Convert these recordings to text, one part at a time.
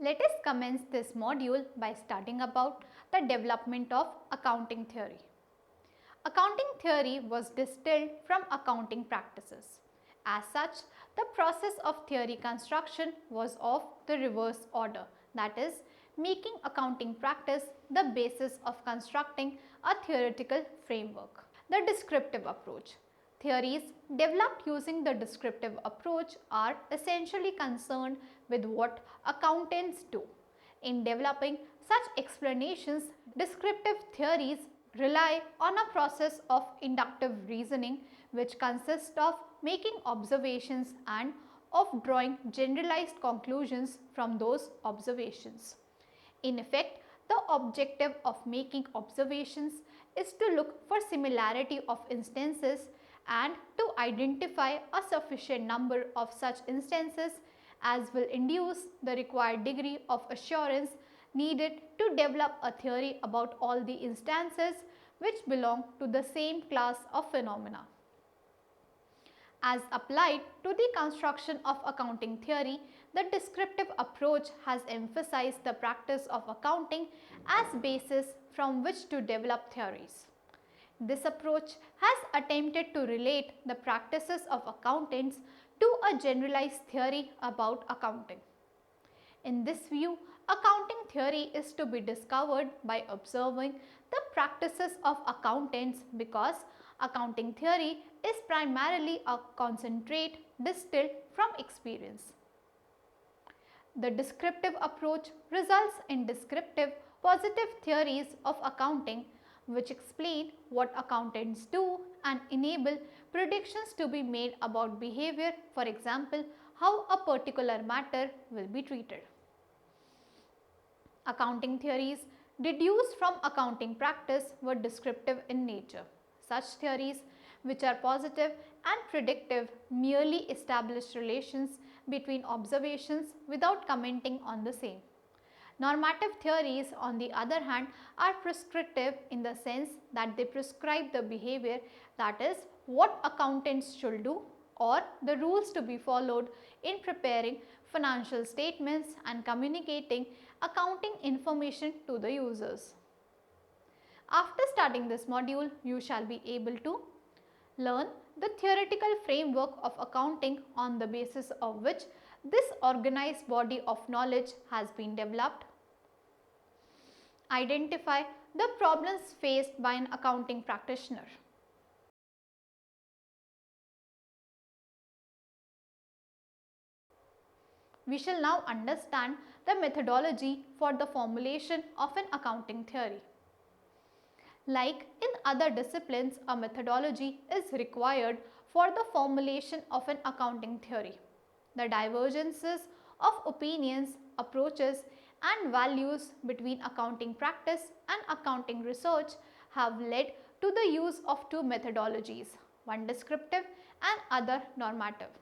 Let us commence this module by studying about the development of accounting theory. Accounting theory was distilled from accounting practices. As such, the process of theory construction was of the reverse order, that is, making accounting practice the basis of constructing a theoretical framework. The descriptive approach. Theories developed using the descriptive approach are essentially concerned with what accountants do. In developing such explanations, descriptive theories rely on a process of inductive reasoning which consists of making observations and of drawing generalized conclusions from those observations. In effect, the objective of making observations is to look for similarity of instances and to identify a sufficient number of such instances as will induce the required degree of assurance needed to develop a theory about all the instances which belong to the same class of phenomena. As applied to the construction of accounting theory, the descriptive approach has emphasized the practice of accounting as basis from which to develop theories. This approach has attempted to relate the practices of accountants to a generalized theory about accounting. In this view, accounting theory is to be discovered by observing the practices of accountants because accounting theory is primarily a concentrate distilled from experience. The descriptive approach results in descriptive positive theories of accounting which explain what accountants do and enable predictions to be made about behavior, for example, how a particular matter will be treated. Accounting theories deduced from accounting practice were descriptive in nature. Such theories, which are positive and predictive, merely establish relations between observations without commenting on the same. Normative theories, on the other hand, are prescriptive in the sense that they prescribe the behavior, that is, what accountants should do or the rules to be followed in preparing financial statements and communicating accounting information to the users. After studying this module, you shall be able to learn the theoretical framework of accounting on the basis of which this organized body of knowledge has been developed. Identify the problems faced by an accounting practitioner. We shall now understand the methodology for the formulation of an accounting theory. Like in other disciplines, a methodology is required for the formulation of an accounting theory. The divergences of opinions, approaches and values between accounting practice and accounting research have led to the use of two methodologies, one descriptive and other normative.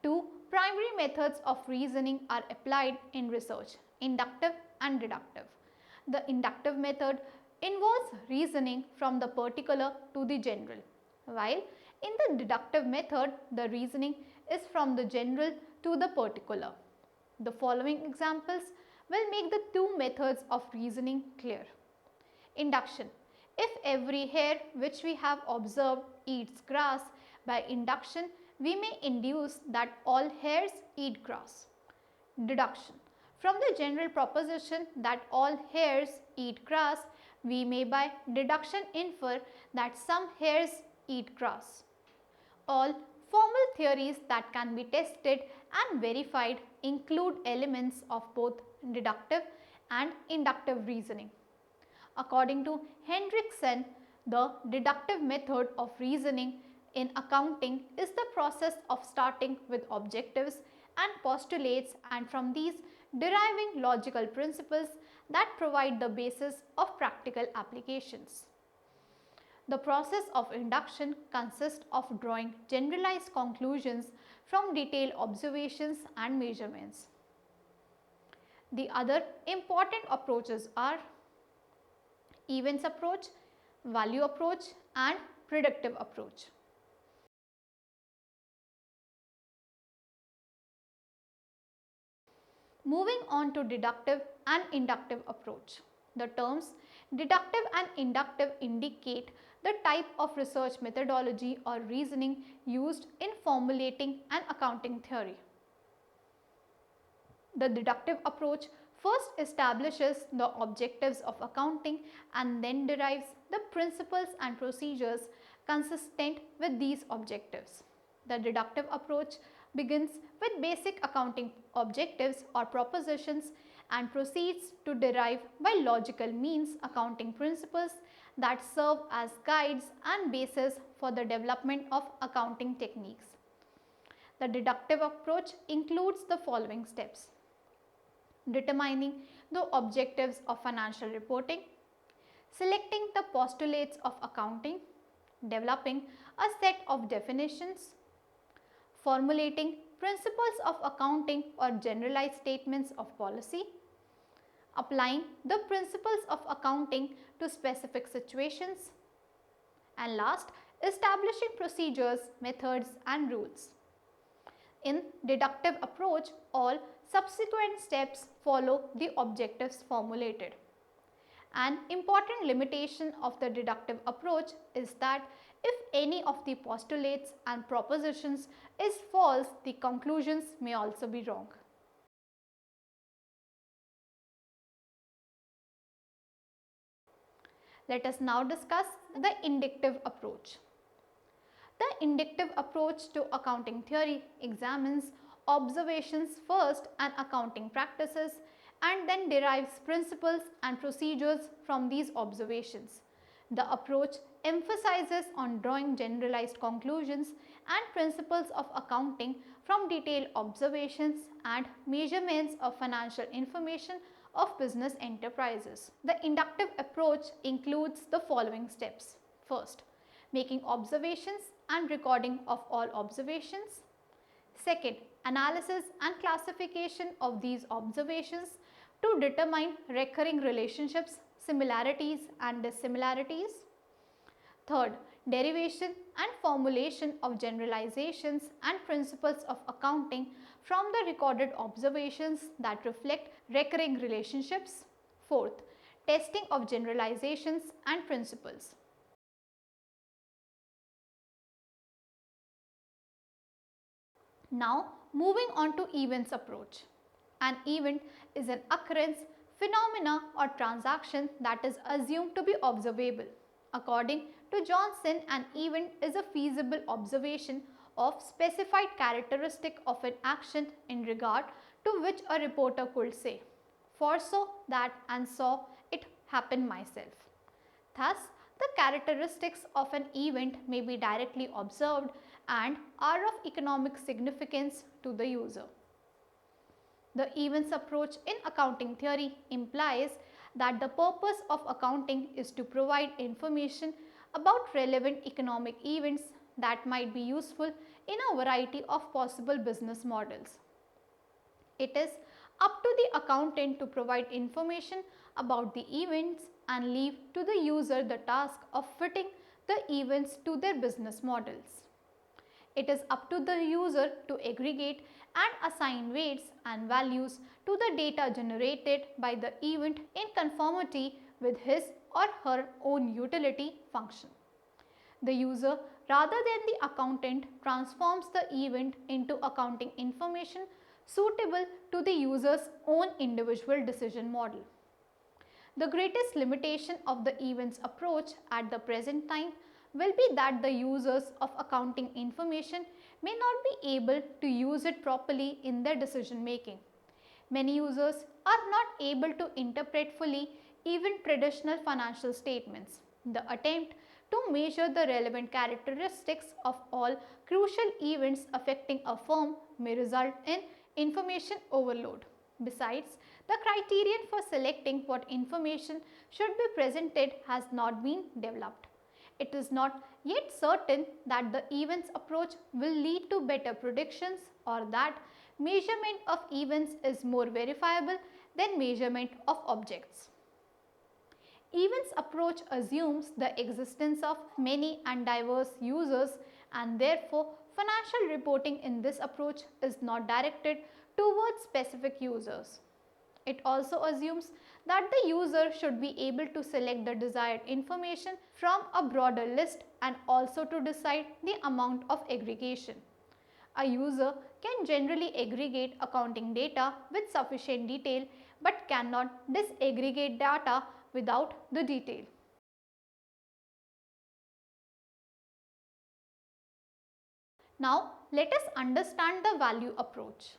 Two primary methods of reasoning are applied in research, inductive and deductive. The inductive method involves reasoning from the particular to the general, while in the deductive method, the reasoning is from the general to the particular. The following examples will make the two methods of reasoning clear. Induction. If every hare which we have observed eats grass, by induction we may induce that all hares eat grass. Deduction. From the general proposition that all hares eat grass, we may by deduction infer that some hares eat grass. All formal theories that can be tested and verified include elements of both deductive and inductive reasoning. According to Hendrickson, the deductive method of reasoning in accounting is the process of starting with objectives and postulates and from these deriving logical principles that provide the basis of practical applications. The process of induction consists of drawing generalized conclusions from detailed observations and measurements. The other important approaches are events approach, value approach and predictive approach. Moving on to deductive and inductive approach. The terms deductive and inductive indicate the type of research methodology or reasoning used in formulating an accounting theory. The deductive approach first establishes the objectives of accounting and then derives the principles and procedures consistent with these objectives. The deductive approach begins with basic accounting objectives or propositions and proceeds to derive by logical means accounting principles that serve as guides and bases for the development of accounting techniques. The deductive approach includes the following steps: determining the objectives of financial reporting, selecting the postulates of accounting, developing a set of definitions, formulating principles of accounting or generalized statements of policy, applying the principles of accounting to specific situations, and last, establishing procedures, methods and rules. In deductive approach, all subsequent steps follow the objectives formulated. An important limitation of the deductive approach is that if any of the postulates and propositions is false, the conclusions may also be wrong. Let us now discuss the inductive approach. The inductive approach to accounting theory examines observations first and accounting practices and then derives principles and procedures from these observations. The approach emphasizes on drawing generalized conclusions and principles of accounting from detailed observations and measurements of financial information of business enterprises. The inductive approach includes the following steps. First, making observations and recording of all observations. Second, analysis and classification of these observations to determine recurring relationships, similarities and dissimilarities. Third, derivation and formulation of generalizations and principles of accounting from the recorded observations that reflect recurring relationships. Fourth, testing of generalizations and principles. Now, moving on to events approach. An event is an occurrence, phenomena or transaction that is assumed to be observable. According to Johnson, an event is a feasible observation of specified characteristic of an action in regard to which a reporter could say, foresaw that and saw it happen myself. Thus, the characteristics of an event may be directly observed and are of economic significance to the user. The events approach in accounting theory implies that the purpose of accounting is to provide information about relevant economic events that might be useful in a variety of possible business models. It is up to the accountant to provide information about the events and leave to the user the task of fitting the events to their business models. It is up to the user to aggregate and assign weights and values to the data generated by the event in conformity with his or her own utility function. The user, rather than the accountant, transforms the event into accounting information suitable to the user's own individual decision model. The greatest limitation of the events approach at the present time will be that the users of accounting information may not be able to use it properly in their decision making. Many users are not able to interpret fully even traditional financial statements. The attempt to measure the relevant characteristics of all crucial events affecting a firm may result in information overload. Besides, the criterion for selecting what information should be presented has not been developed. It is not yet certain that the events approach will lead to better predictions or that measurement of events is more verifiable than measurement of objects. Events approach assumes the existence of many and diverse users, and therefore financial reporting in this approach is not directed towards specific users. It also assumes that the user should be able to select the desired information from a broader list and also to decide the amount of aggregation. A user can generally aggregate accounting data with sufficient detail but cannot disaggregate data without the detail. Now, let us understand the value approach.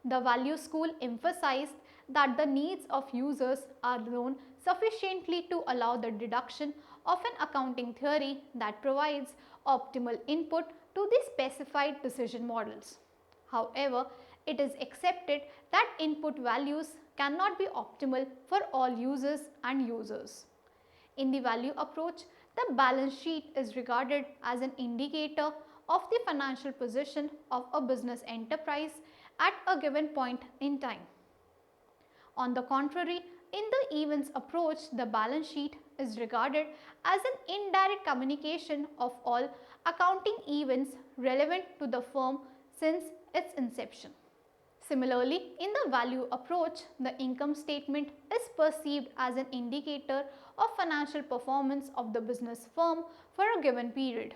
The value school emphasized that the needs of users are known sufficiently to allow the deduction of an accounting theory that provides optimal input to the specified decision models. However, it is accepted that input values cannot be optimal for all users and users. In the value approach, the balance sheet is regarded as an indicator of the financial position of a business enterprise at a given point in time. On the contrary, in the events approach, the balance sheet is regarded as an indirect communication of all accounting events relevant to the firm since its inception. Similarly, in the value approach, the income statement is perceived as an indicator of financial performance of the business firm for a given period.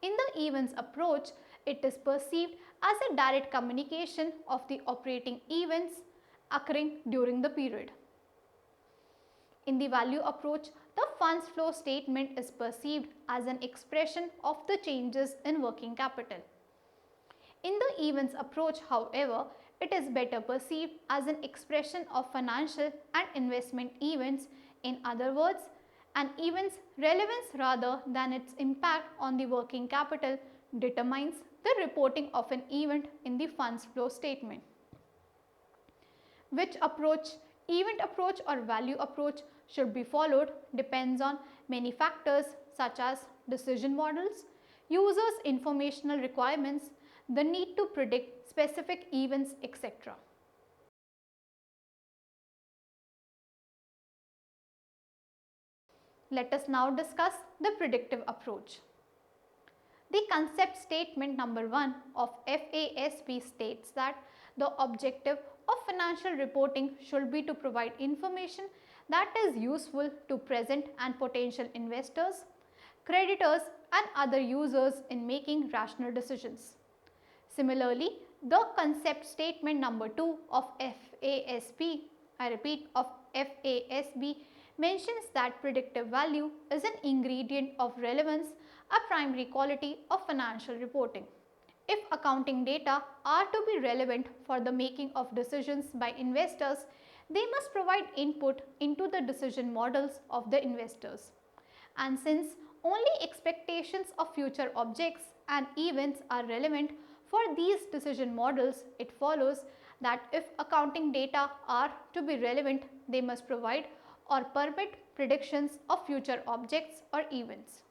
In the events approach, it is perceived as a direct communication of the operating events occurring during the period. In the value approach, the funds flow statement is perceived as an expression of the changes in working capital. In the events approach, however, it is better perceived as an expression of financial and investment events. In other words, an event's relevance rather than its impact on the working capital determines the reporting of an event in the funds flow statement. Which approach, event approach or value approach, should be followed depends on many factors such as decision models, users' informational requirements, the need to predict specific events, etc. Let us now discuss the predictive approach. The concept statement number 1 of FASB states that the objective of financial reporting should be to provide information that is useful to present and potential investors, creditors and other users in making rational decisions. Similarly, the concept statement number 2 of FASB, I repeat, of FASB mentions that predictive value is an ingredient of relevance, a primary quality of financial reporting. If accounting data are to be relevant for the making of decisions by investors, they must provide input into the decision models of the investors. And since only expectations of future objects and events are relevant for these decision models, it follows that if accounting data are to be relevant, they must provide or permit predictions of future objects or events.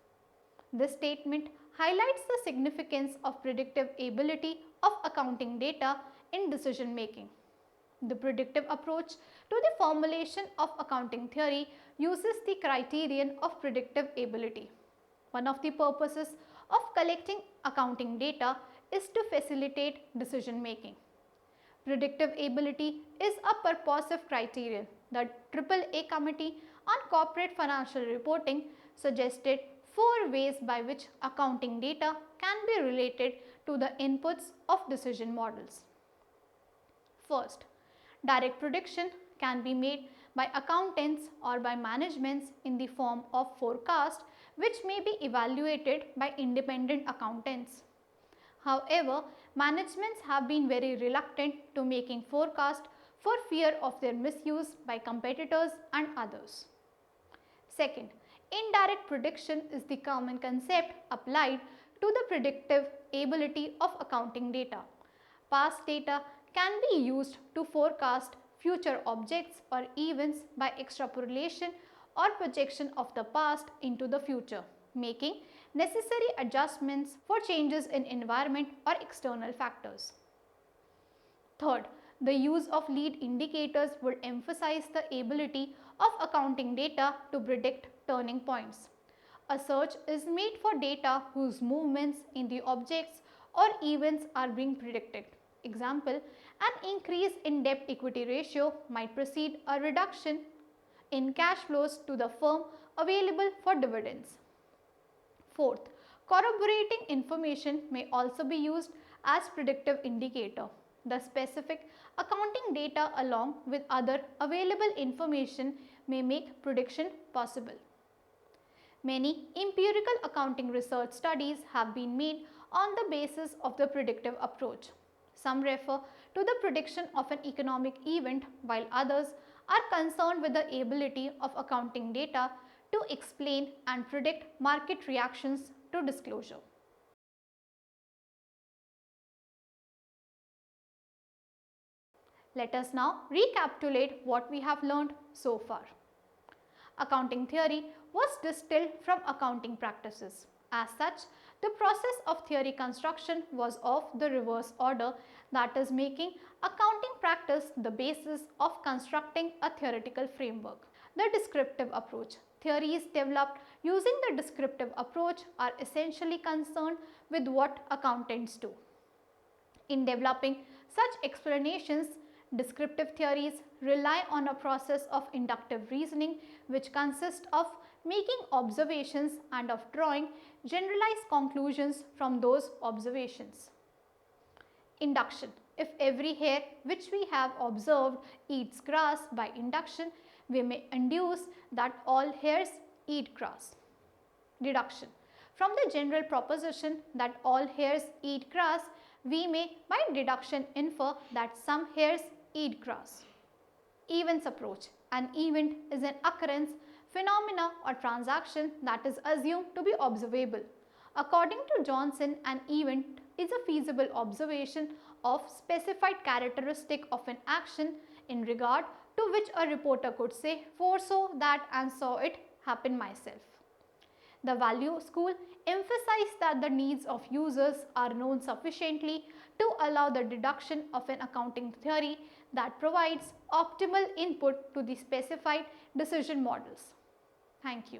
This statement highlights the significance of predictive ability of accounting data in decision making. The predictive approach to the formulation of accounting theory uses the criterion of predictive ability. One of the purposes of collecting accounting data is to facilitate decision making. Predictive ability is a purposive criterion. The AAA Committee on Corporate Financial Reporting suggested 4 ways by which accounting data can be related to the inputs of decision models. First, direct prediction can be made by accountants or by managements in the form of forecast, which may be evaluated by independent accountants. However, managements have been very reluctant to making forecast for fear of their misuse by competitors and others. Second, indirect prediction is the common concept applied to the predictive ability of accounting data. Past data can be used to forecast future objects or events by extrapolation or projection of the past into the future, making necessary adjustments for changes in environment or external factors. Third, the use of lead indicators would emphasize the ability of accounting data to predict turning points. A search is made for data whose movements in the objects or events are being predicted. Example, an increase in debt equity ratio might precede a reduction in cash flows to the firm available for dividends. Fourth, corroborating information may also be used as predictive indicator. The specific accounting data along with other available information may make prediction possible. Many empirical accounting research studies have been made on the basis of the predictive approach. Some refer to the prediction of an economic event, while others are concerned with the ability of accounting data to explain and predict market reactions to disclosure. Let us now recapitulate what we have learned so far. Accounting theory was distilled from accounting practices. As such, the process of theory construction was of the reverse order, that is, making accounting practice the basis of constructing a theoretical framework. The descriptive approach. Theories developed using the descriptive approach are essentially concerned with what accountants do. In developing such explanations, descriptive theories rely on a process of inductive reasoning, which consists of making observations and of drawing generalized conclusions from those observations. Induction. If every hair which we have observed eats grass by induction, we may induce that all hairs eat grass. Deduction. From the general proposition that all hairs eat grass, we may by deduction infer that some hairs eat grass. Events approach. An event is an occurrence, phenomena or transaction that is assumed to be observable. According to Johnson, an event is a feasible observation of specified characteristic of an action in regard to which a reporter could say, foresaw that and saw it happen myself. The value school emphasized that the needs of users are known sufficiently to allow the deduction of an accounting theory that provides optimal input to the specified decision models. Thank you.